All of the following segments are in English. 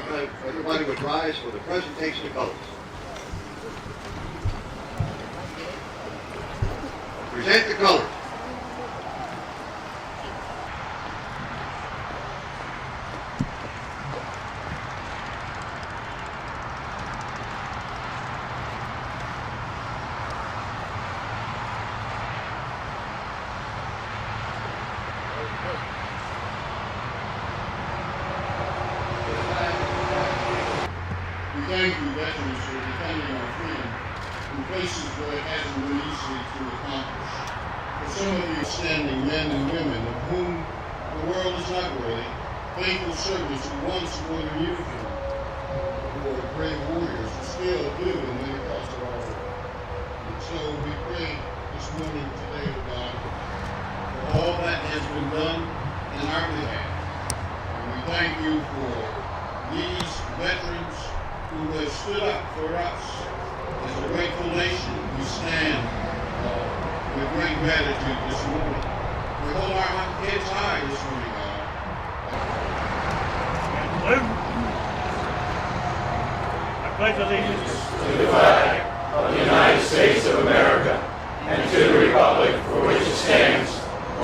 everybody would rise for the presentation of colors. Present the colors. We thank you, veterans, for defending our freedom in places where it hasn't been easy to accomplish. For some of you standing men and women of whom the world is not worthy, faithful servants who once wore their uniform, who are brave warriors who still do in many parts of our world. And so we pray this morning today, O God, for all that has been done in our behalf. And we thank you for these veterans who have stood up for us. As a grateful nation, we stand with great gratitude this morning. We hold our heads high this morning, God. I pledge allegiance to the flag of the United States of America and to the republic for which it stands,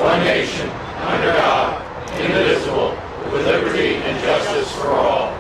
one nation, under God, indivisible, with liberty and justice for all.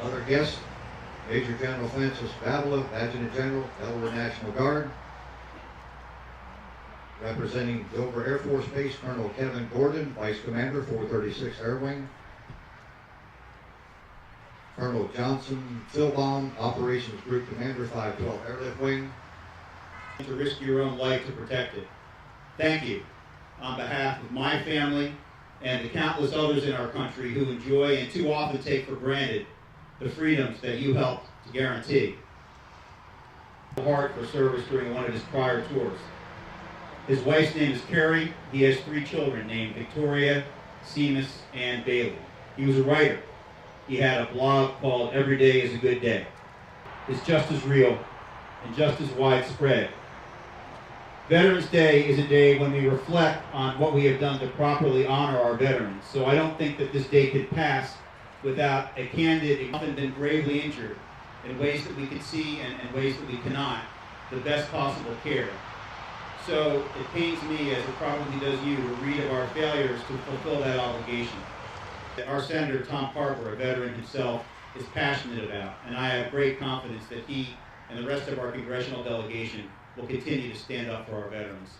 Other guests, Major General Francis Babla, Adjutant General, Delaware National Guard. Representing Dover Air Force Base, Colonel Kevin Gordon, Vice Commander, 436 Air Wing. Colonel Johnson Philbaum, Operations Group Commander, 512 Airlift Wing. To risk your own life to protect it. Thank you on behalf of my family and the countless others in our country who enjoy and too often take for granted the freedoms that you helped to guarantee. Heart for service during one of his prior tours. His wife's name is Carrie. He has 3 children named Victoria, Seamus, and Bailey. He was a writer. He had a blog called Every Day is a Good Day. It's just as real and just as widespread. Veterans Day is a day when we reflect on what we have done to properly honor our veterans. So I don't think that this day could pass without a candid, often been gravely injured in ways that we can see and ways that we cannot, the best possible care. So it pains me, as it probably does you, to read of our failures to fulfill that obligation. Our Senator Tom Carver, a veteran himself, is passionate about, and I have great confidence that he and the rest of our congressional delegation will continue to stand up for our veterans.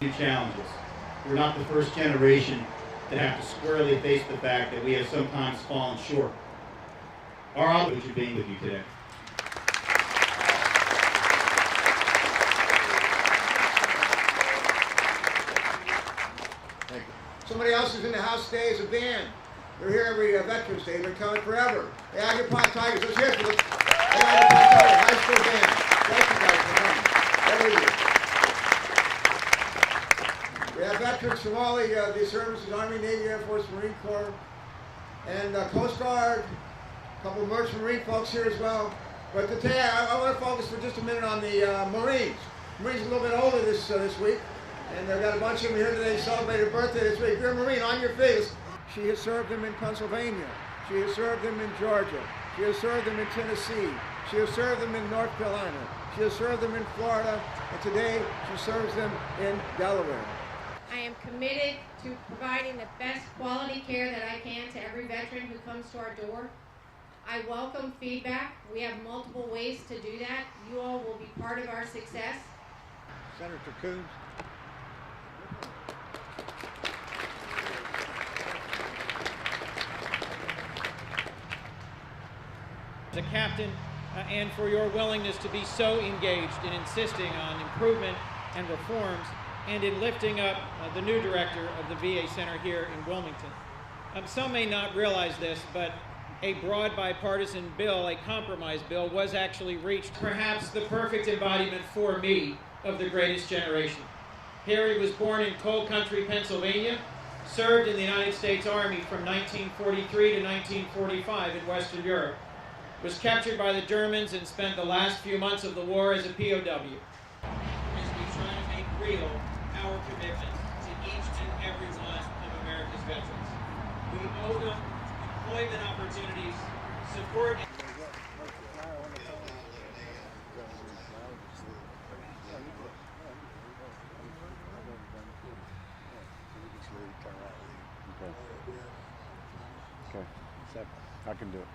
New challenges. We're not the first generation to have to squarely face the fact that we have sometimes fallen short. Our obligation is being with you today. Thank you. Somebody else is in the house today is a band. They're here every Veterans Day. They've been coming forever. The Agapon Tigers. Let's hear it for the Agapon Tigers High School Band. Thank you guys for coming. We have veterans from all the services, Army, Navy, Air Force, Marine Corps, and Coast Guard. A couple of Merchant Marine folks here as well. But today I want to focus for just a minute on the Marines. Marines are a little bit older this week. And they've got a bunch of them here today to celebrate her birthday this week. If you're a Marine, on your face. She has served them in Pennsylvania. She has served them in Georgia. She has served them in Tennessee. She has served them in North Carolina. She has served them in Florida. And today, she serves them in Delaware. I am committed to providing the best quality care that I can to every veteran who comes to our door. I welcome feedback. We have multiple ways to do that. You all will be part of our success. Senator Coons. As a captain, and for your willingness to be so engaged in insisting on improvement and reforms and in lifting up the new director of the VA Center here in Wilmington. Some may not realize this, but a broad bipartisan bill, a compromise bill, was actually reached. Perhaps the perfect embodiment for me of the greatest generation. Harry was born in Coal Country, Pennsylvania, served in the United States Army from 1943 to 1945 in Western Europe, was captured by the Germans and spent the last few months of the war as a POW. As we try to make real our commitment to each and every one of America's veterans. We owe them employment opportunities, support. Okay, I can do it.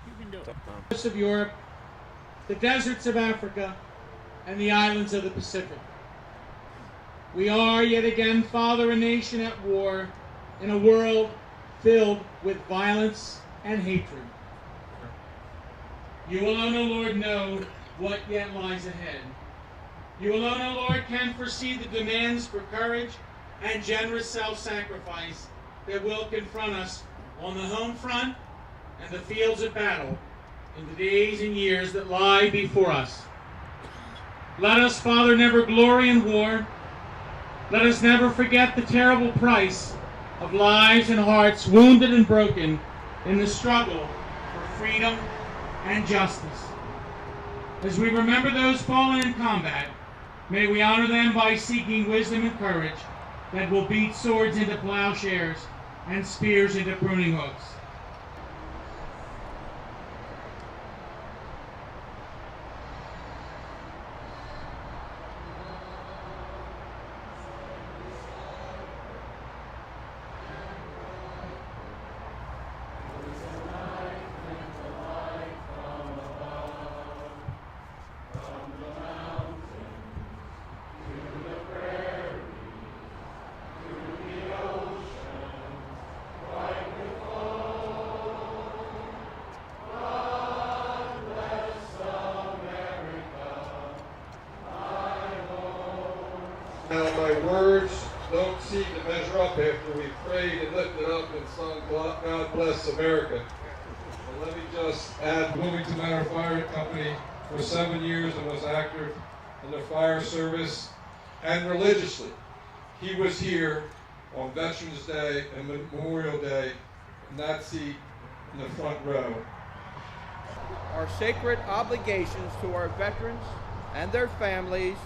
You can do it. Coast of Europe, the deserts of Africa, and the islands of the Pacific. We are yet again, Father, a nation at war in a world filled with violence and hatred. You alone, O Lord, know what yet lies ahead. You alone, O Lord, can foresee the demands for courage and generous self-sacrifice that will confront us on the home front and the fields of battle in the days and years that lie before us. Let us, Father, never glory in war. Let us never forget the terrible price of lives and hearts wounded and broken in the struggle for freedom and justice. As we remember those fallen in combat, may we honor them by seeking wisdom and courage that will beat swords into plowshares and spears into pruning hooks. Now my words don't seem to measure up after we prayed and lifted up and sung God Bless America. And let me just add, Wilmington Manor Fire Company for 7 years and was active in the fire service and religiously. He was here on Veterans Day and Memorial Day in that seat in the front row. Our sacred obligations to our veterans and their families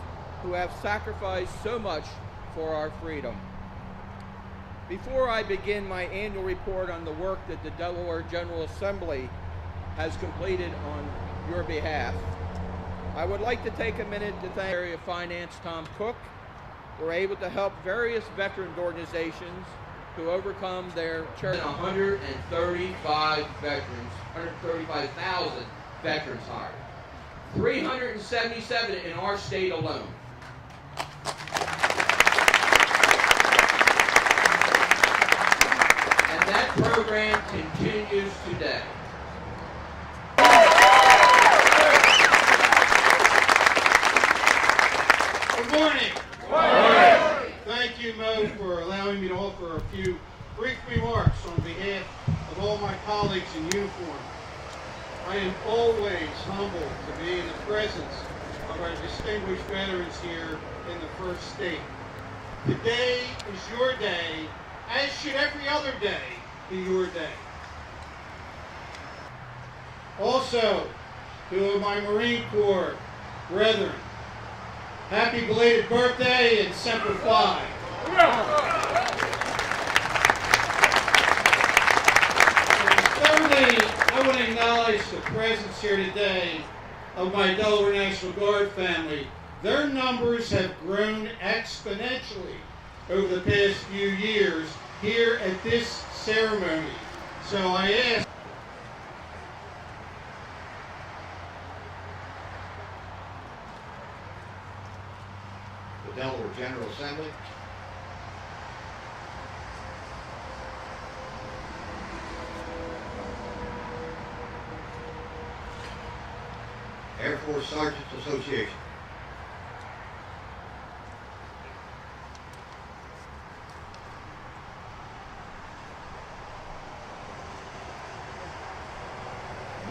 who have sacrificed so much for our freedom. Before I begin my annual report on the work that the Delaware General Assembly has completed on your behalf, I would like to take a minute to thank Secretary of Finance Tom Cook for able to help various veterans organizations to overcome their 135 veterans, 135,000 veterans hired. 377 in our state alone. And that program continues today. Good morning. Good morning. Thank you, Mo, for allowing me to offer a few brief remarks on behalf of all my colleagues in uniform. I am always humbled to be in the presence of our distinguished veterans here in the First State. Today is your day, as should every other day be your day. Also, to my Marine Corps brethren, happy belated birthday and Semper Fi. Thirdly, I want to acknowledge the presence here today of my Delaware National Guard family. Their numbers have grown exponentially over the past few years here at this ceremony. So I ask the Delaware General Assembly. Force Sergeants Association.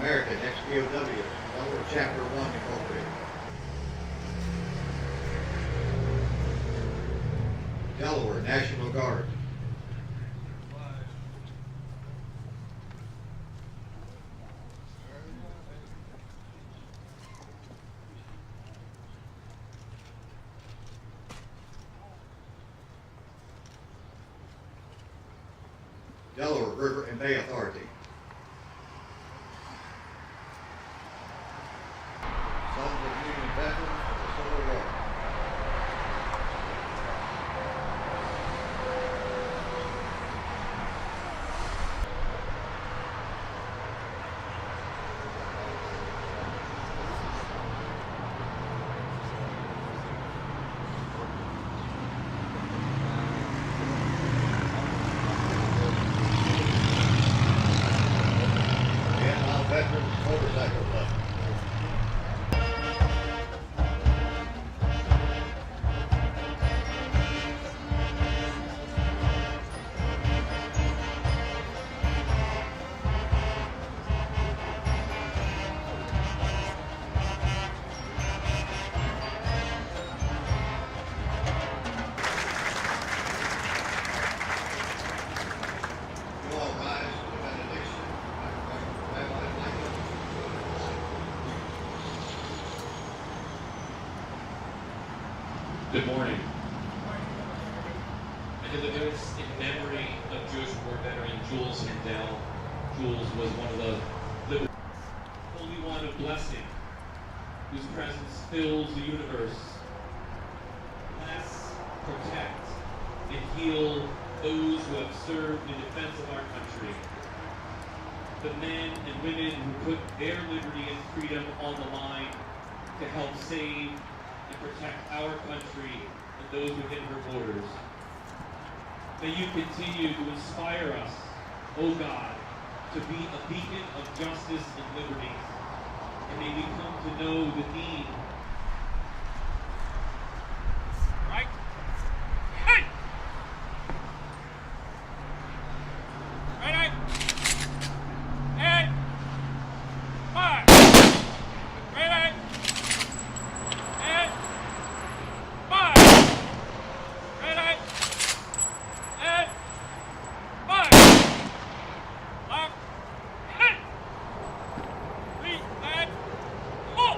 American XPOW, Delaware Chapter 1 Incorporated. Delaware National Guard. Delaware River and Bay Authority. Sons of Union Veterans of the Civil War. Veterans Motorcycle Club. You all rise for the benediction. Good morning. I deliver this in memory of Jewish war veteran Jules Handel. Jules was one of the Holy One of blessing, whose presence fills the universe. Bless, protect, and heal those who have served in defense of our country. The men and women who put their liberty and freedom on the line to help save and protect our country and those within her borders. May you continue to inspire us, O God, to be a beacon of justice and liberty. And may we come to know the need. Right? Hey! Ready? And fire! Ready? And fire! Ready? And fire! Lock. Hey! Three and four!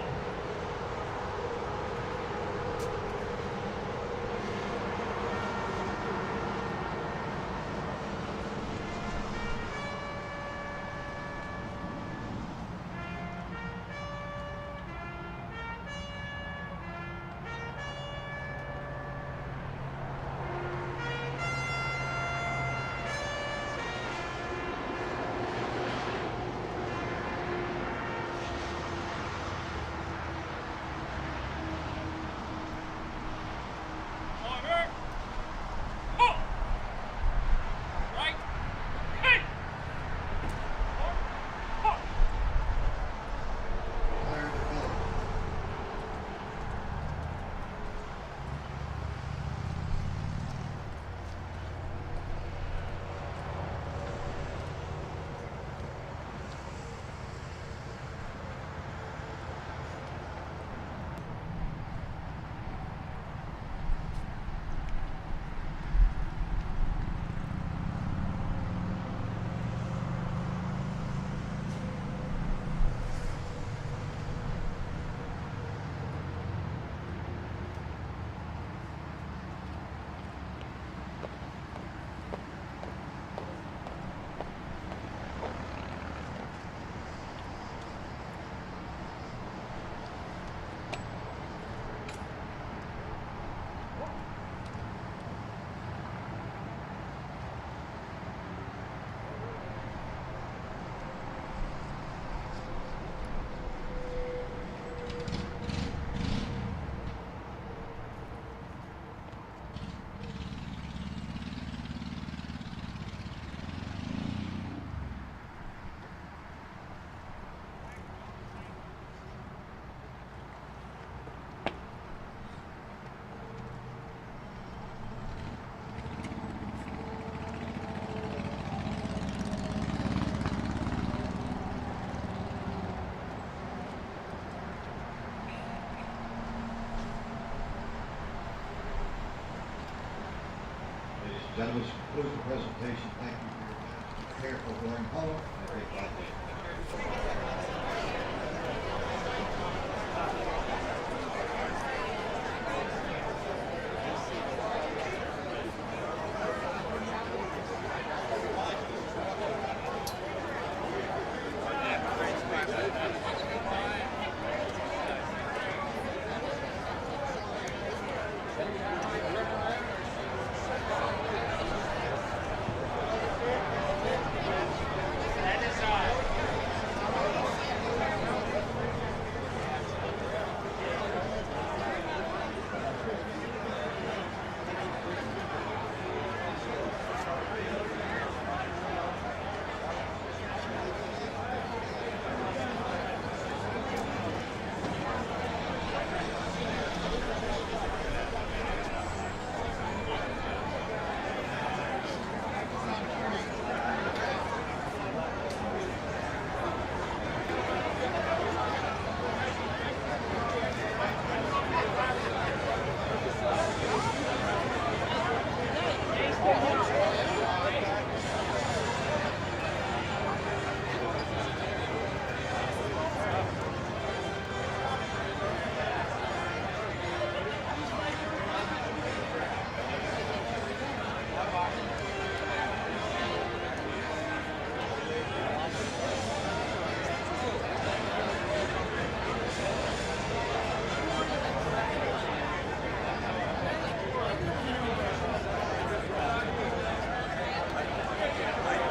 Gentlemen, this concludes the presentation. Thank you for your time. Be careful going home. Have a great life.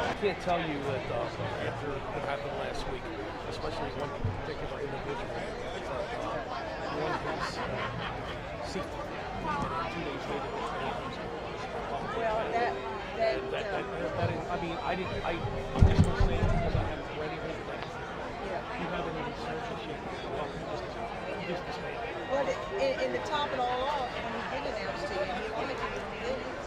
I can't tell you that after what happened last week, especially one particular individual, one who's seeked, and 2 days later, well, that is, I mean, I'm just going to say it because I haven't read anything that you haven't even searched it. Just dismayed. Well, and to top it all off, when he did announce to you, he lied to you when he did it.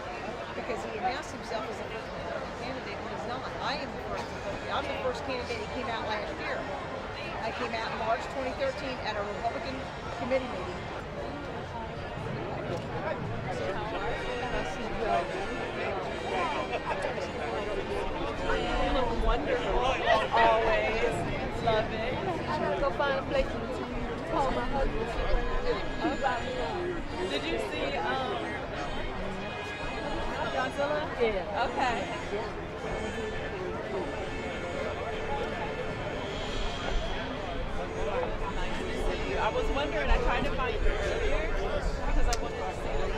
Because he announced himself as a Republican candidate when he's not. I am the first Republican. I'm the first candidate that came out last year. I came out in March 2013 at a Republican committee meeting. Wonderful. Always. Love it. I gotta go find a place to call my husband. Did you see Godzilla? Yeah. Okay. Nice to see you. I was wondering, I tried to find you earlier because I wanted to see you.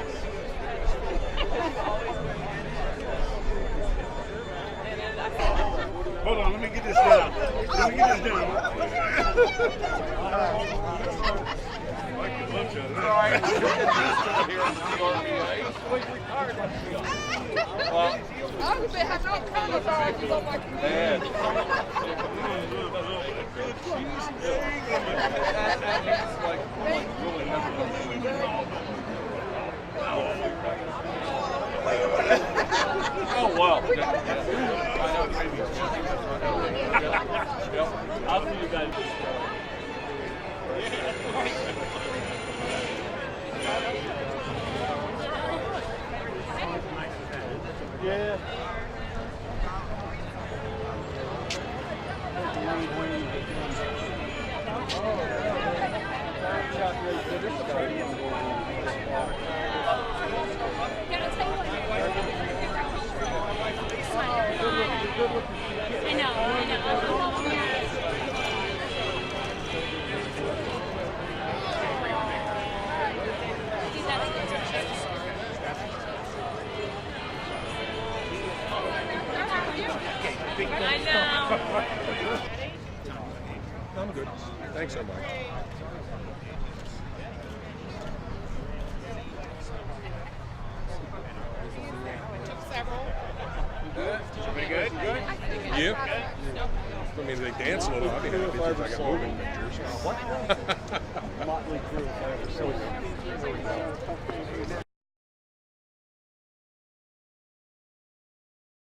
Always and then I saw. Hold on, let me get this down. Let me get this down. I would say have no comments on you on my computer. Oh, wow. I'll see you guys. Yeah. I know. I know. I'm good. Thanks so much. Pretty good? Yeah. I mean, they dance a little. I'd be happy because I got moving pictures. What?